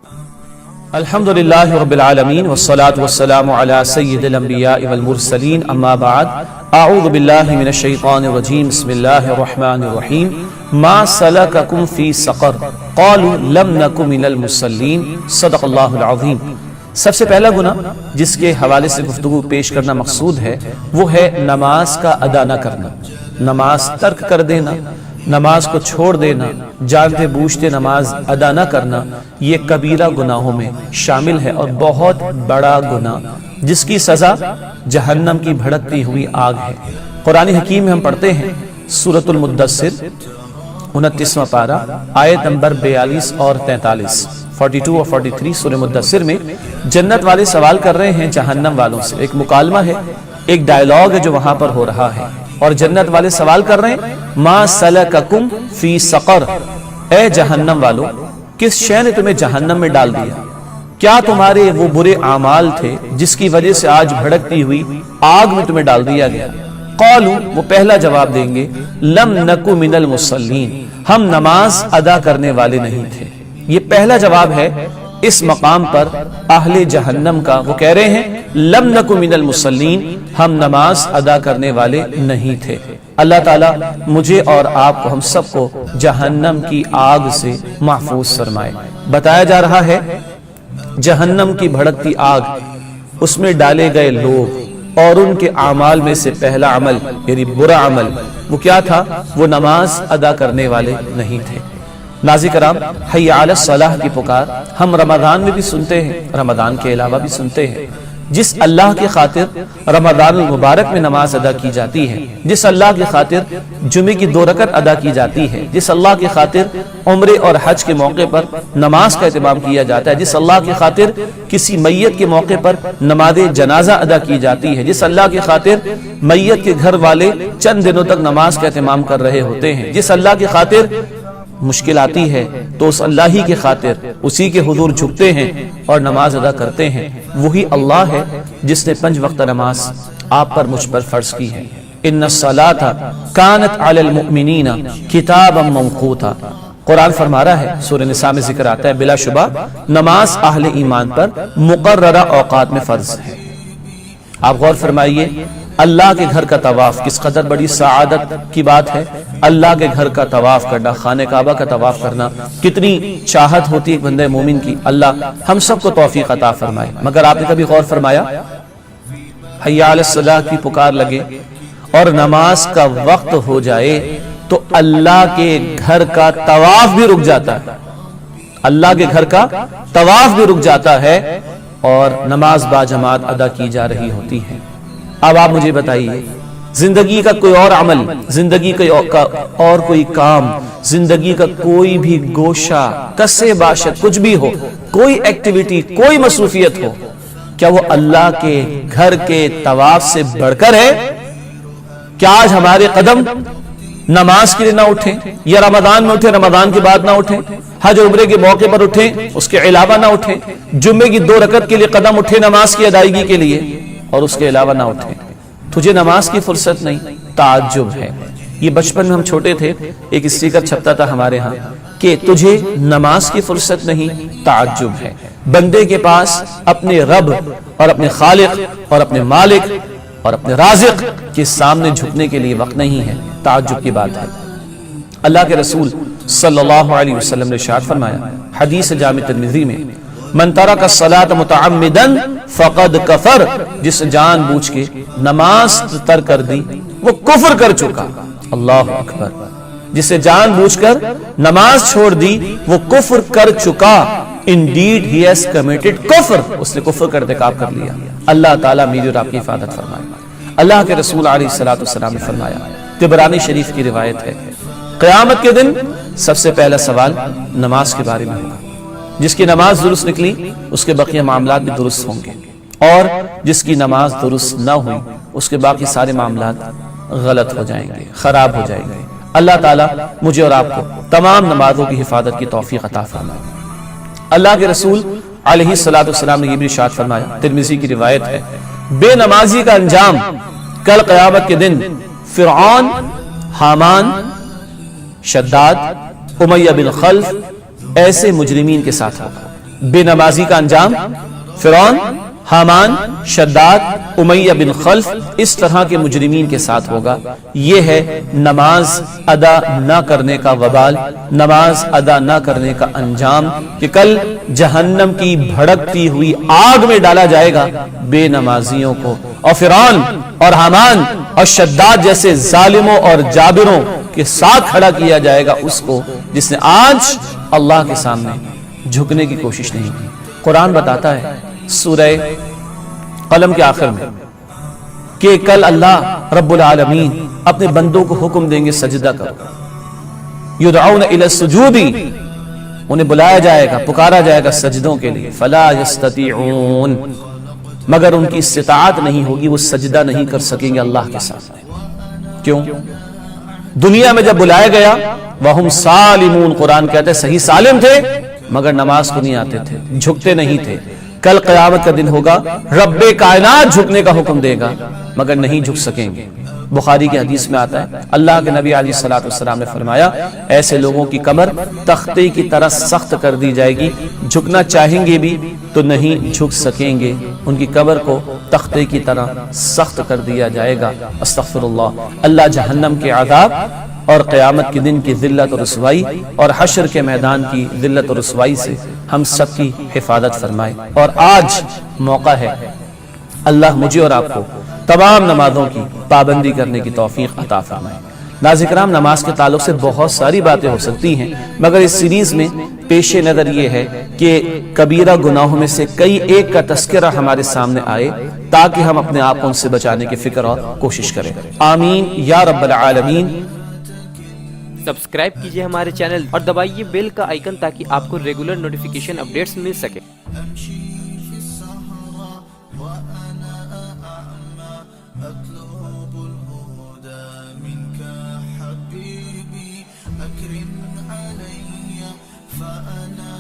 الحمدللہ رب العالمین والصلاة والسلام علی سید الانبیاء والمرسلین اما بعد اعوذ باللہ من الشیطان الرجیم بسم اللہ الرحمن الرحیم ما سلککم فی سقر قالوا لم نک من المصلین صدق اللہ العظیم۔ سب سے پہلا گناہ جس کے حوالے سے گفتگو پیش کرنا مقصود ہے وہ ہے نماز کا ادا نہ کرنا، نماز ترک کر دینا، نماز کو چھوڑ دینا، جانتے بوجھتے نماز ادا نہ کرنا، یہ کبیرہ گناہوں میں شامل ہے اور بہت بڑا گناہ جس کی سزا جہنم کی بھڑکتی ہوئی آگ ہے۔ قرآن حکیم میں ہم پڑھتے ہیں سورۃ المدثر 29واں پارہ آیت نمبر 42 اور 43، 42 اور 43 سورہ مدثر میں جنت والے سوال کر رہے ہیں جہنم والوں سے، ایک مکالمہ ہے، ایک ڈائلاگ ہے جو وہاں پر ہو رہا ہے، اور جنت والے سوال کر رہے ہیں ما سلککم فی سقر، اے جہنم والو کس شے نے تمہیں جہنم میں ڈال دیا؟ کیا تمہارے وہ برے اعمال تھے جس کی وجہ سے آج بھڑکتی ہوئی آگ میں تمہیں ڈال دیا گیا؟ قالوا، وہ پہلا جواب دیں گے لم نک من المصلین، ہم نماز ادا کرنے والے نہیں تھے۔ یہ پہلا جواب ہے اس مقام پر اہل جہنم کا، وہ کہہ رہے ہیں لم نک من المصلین، ہم نماز ادا کرنے والے نہیں تھے۔ اللہ تعالیٰ مجھے اور آپ کو، ہم سب کو جہنم کی آگ سے محفوظ فرمائے۔ بتایا جا رہا ہے جہنم کی بھڑکتی آگ، اس میں ڈالے گئے لوگ اور ان کے اعمال میں سے پہلا عمل یعنی برا عمل وہ کیا تھا؟ وہ نماز ادا کرنے والے نہیں تھے۔ ناظرین کرام، حی علی الصلاح کی پکار ہم رمضان میں بھی سنتے ہیں، رمضان کے علاوہ بھی سنتے ہیں۔ جس اللہ کی خاطر رمضان المبارک میں نماز ادا کی جاتی ہے، جس اللہ کی خاطر جمعے کی 2 رکعت ادا کی جاتی ہے، جس اللہ کی خاطر عمرے اور حج کے موقع پر نماز کا اہتمام کیا جاتا ہے، جس اللہ کی خاطر کسی میت کے موقع پر نماز جنازہ ادا کی جاتی ہے، جس اللہ کی خاطر میت کے گھر والے چند دنوں تک نماز کا اہتمام کر رہے ہوتے ہیں، جس اللہ کی خاطر مشکل آتی ہے تو اس اللہ ہی کے خاطر اسی کے حضور جھکتے ہیں اور نماز ادا کرتے ہیں، وہی اللہ ہے جس نے 5 وقت نماز آپ پر مجھ پر فرض کی ہے۔ ان الصلاۃ کانت علی المؤمنین کتابا موقوتا، قرآن فرما رہا ہے، سورہ نساء میں ذکر آتا ہے بلا شبہ نماز اہل ایمان پر مقررہ اوقات میں فرض ہے۔ آپ غور فرمائیے، اللہ کے گھر کا طواف کس قدر بڑی سعادت کی بات ہے۔ اللہ کے گھر کا طواف کرنا، خانہ کعبہ کا طواف کرنا، کتنی چاہت ہوتی ہے ایک بندہ مومن کی۔ اللہ ہم سب کو توفیق عطا فرمائے۔ مگر آپ نے کبھی غور فرمایا، حی علی الصلاح کی پکار لگے اور نماز کا وقت ہو جائے تو اللہ کے گھر کا طواف بھی رک جاتا ہے، اللہ کے گھر کا طواف بھی رک جاتا ہے اور نماز با جماعت ادا کی جا رہی ہوتی ہے۔ اب آپ مجھے بتائیے، زندگی کا کوئی اور عمل، زندگی کا اور کوئی کام، زندگی کا کوئی بھی گوشہ کسے باشد کچھ بھی ہو، کوئی ایکٹیویٹی، کوئی مصروفیت ہو، کیا وہ اللہ کے گھر کے طواف سے بڑھ کر ہے؟ کیا آج ہمارے قدم نماز کے لیے نہ اٹھیں، یا رمضان میں اٹھیں رمضان کے بعد نہ اٹھیں، حج عمرے کے موقع پر اٹھیں اس کے علاوہ نہ اٹھیں، جمعے کی 2 رکعت کے لیے قدم اٹھیں نماز کی ادائیگی کے لیے اور اس کے علاوہ نہ اٹھیں؟ تجھے نماز کی فرصت نہیں، تعجب ہے۔ یہ بچپن میں ہم چھوٹے تھے، ایک اسٹیکر چھپتا تھا ہمارے ہاں کہ تجھے نماز کی فرصت نہیں، تعجب ہے۔ بندے کے پاس اپنے رب اور اپنے خالق اور اپنے مالک اور اپنے رازق کے سامنے جھکنے کے لیے وقت نہیں ہے، تعجب کی بات ہے۔ اللہ کے رسول صلی اللہ علیہ وسلم نے ارشاد فرمایا حدیث جامع ترمذی میں، من ترک الصلاۃ متعمدا فقد کفر، جس جان بوجھ کے نماز ترک کر دی وہ کفر کر چکا۔ اللہ اکبر، جسے جان بوجھ کر نماز چھوڑ دی وہ کفر کر چکا۔ Indeed he has committed کفر، اس نے کفر کا ارتکاب کر لیا۔ اللہ تعالیٰ میری اور آپ کی حفاظت فرمائے۔ اللہ کے رسول علیہ السلام نے فرمایا، طبرانی شریف کی روایت ہے، قیامت کے دن سب سے پہلا سوال نماز کے بارے میں ہوگا۔ جس کی نماز درست نکلی اس کے بقیہ معاملات بھی درست ہوں گے، اور جس کی نماز درست نہ ہوئی اس کے باقی سارے معاملات غلط ہو جائیں گے، خراب ہو جائیں گے۔ اللہ تعالیٰ مجھے اور آپ کو تمام نمازوں کی حفاظت کی توفیق عطا فرمائے۔ اللہ کے رسول علیہ السلام نے یہ بھی ارشاد فرمایا، ترمذی کی روایت ہے، بے نمازی کا انجام کل قیامت کے دن فرعون، حامان، شداد، امیہ بن خلف ایسے مجرمین کے ساتھ ہوگا۔ بے نمازی کا انجام فرعون، حامان، شداد، امیہ بن خلف، اس طرح کے مجرمین کے ساتھ ہوگا۔ یہ ہے نماز ادا نہ کرنے کا وبال، نماز ادا نہ کرنے کا انجام، کہ کل جہنم کی بھڑکتی ہوئی آگ میں ڈالا جائے گا بے نمازیوں کو، اور فرعون اور حامان اور شداد جیسے ظالموں اور جابروں کے ساتھ کھڑا کیا جائے گا اس کو جس نے آج اللہ کے سامنے جھکنے کی کوشش نہیں کی۔ قرآن بتاتا ہے سورہ قلم کے آخر میں کہ کل اللہ رب العالمین اپنے بندوں کو حکم دیں گے سجدہ کرو، یدعون الی السجود، انہیں بلایا جائے گا، پکارا جائے گا سجدوں کے لیے، فلا یستطیعون، مگر ان کی استطاعت نہیں ہوگی، وہ سجدہ نہیں کر سکیں گے اللہ کے سامنے۔ کیوں؟ دنیا میں جب بلایا گیا وَهُمْ سالمون، قرآن کہتے ہیں صحیح سالم تھے مگر نماز کو نہیں آتے تھے، جھکتے نہیں تھے۔ کل قیامت کا دن ہوگا، رب کائنات جھکنے کا حکم دے گا مگر نہیں جھک سکیں گے۔ بخاری کی حدیث میں آتا ہے اللہ کے نبی علیہ الصلوۃ والسلام نے فرمایا ایسے لوگوں کی کمر تختے کی طرح سخت کر دی جائے گی، جھکنا چاہیں گے بھی تو نہیں جھک سکیں گے، ان کی کمر کو تختے کی طرح سخت کر دیا جائے گا۔ استغفر اللہ۔ اللہ جہنم کے عذاب اور قیامت کے دن کی ذلت و رسوائی اور حشر کے میدان کی ذلت و رسوائی سے ہم سب کی حفاظت فرمائے۔ اور آج موقع ہے، اللہ مجھے اور آپ کو تمام نمازوں کی پابندی کرنے کی توفیق عطا فرمائے۔ ناظرین کرام، نماز کے تعلق سے بہت ساری باتیں ہو سکتی ہیں مگر اس سیریز میں پیش نظر یہ ہے کہ کبیرہ گناہوں میں سے کئی ایک کا تذکرہ ہمارے سامنے آئے تاکہ ہم اپنے آپ کو ان سے بچانے کی فکر اور کوشش کریں۔ آمین یا رب العالمین۔ سبسکرائب کیجئے ہمارے چینل اور دبائیے بیل کا آئیکن تاکہ آپ کو ریگولر نوٹیفیکیشن اپڈیٹس مل سکے۔ أطلب الهدى منك حبيبي أكرم علي فأنا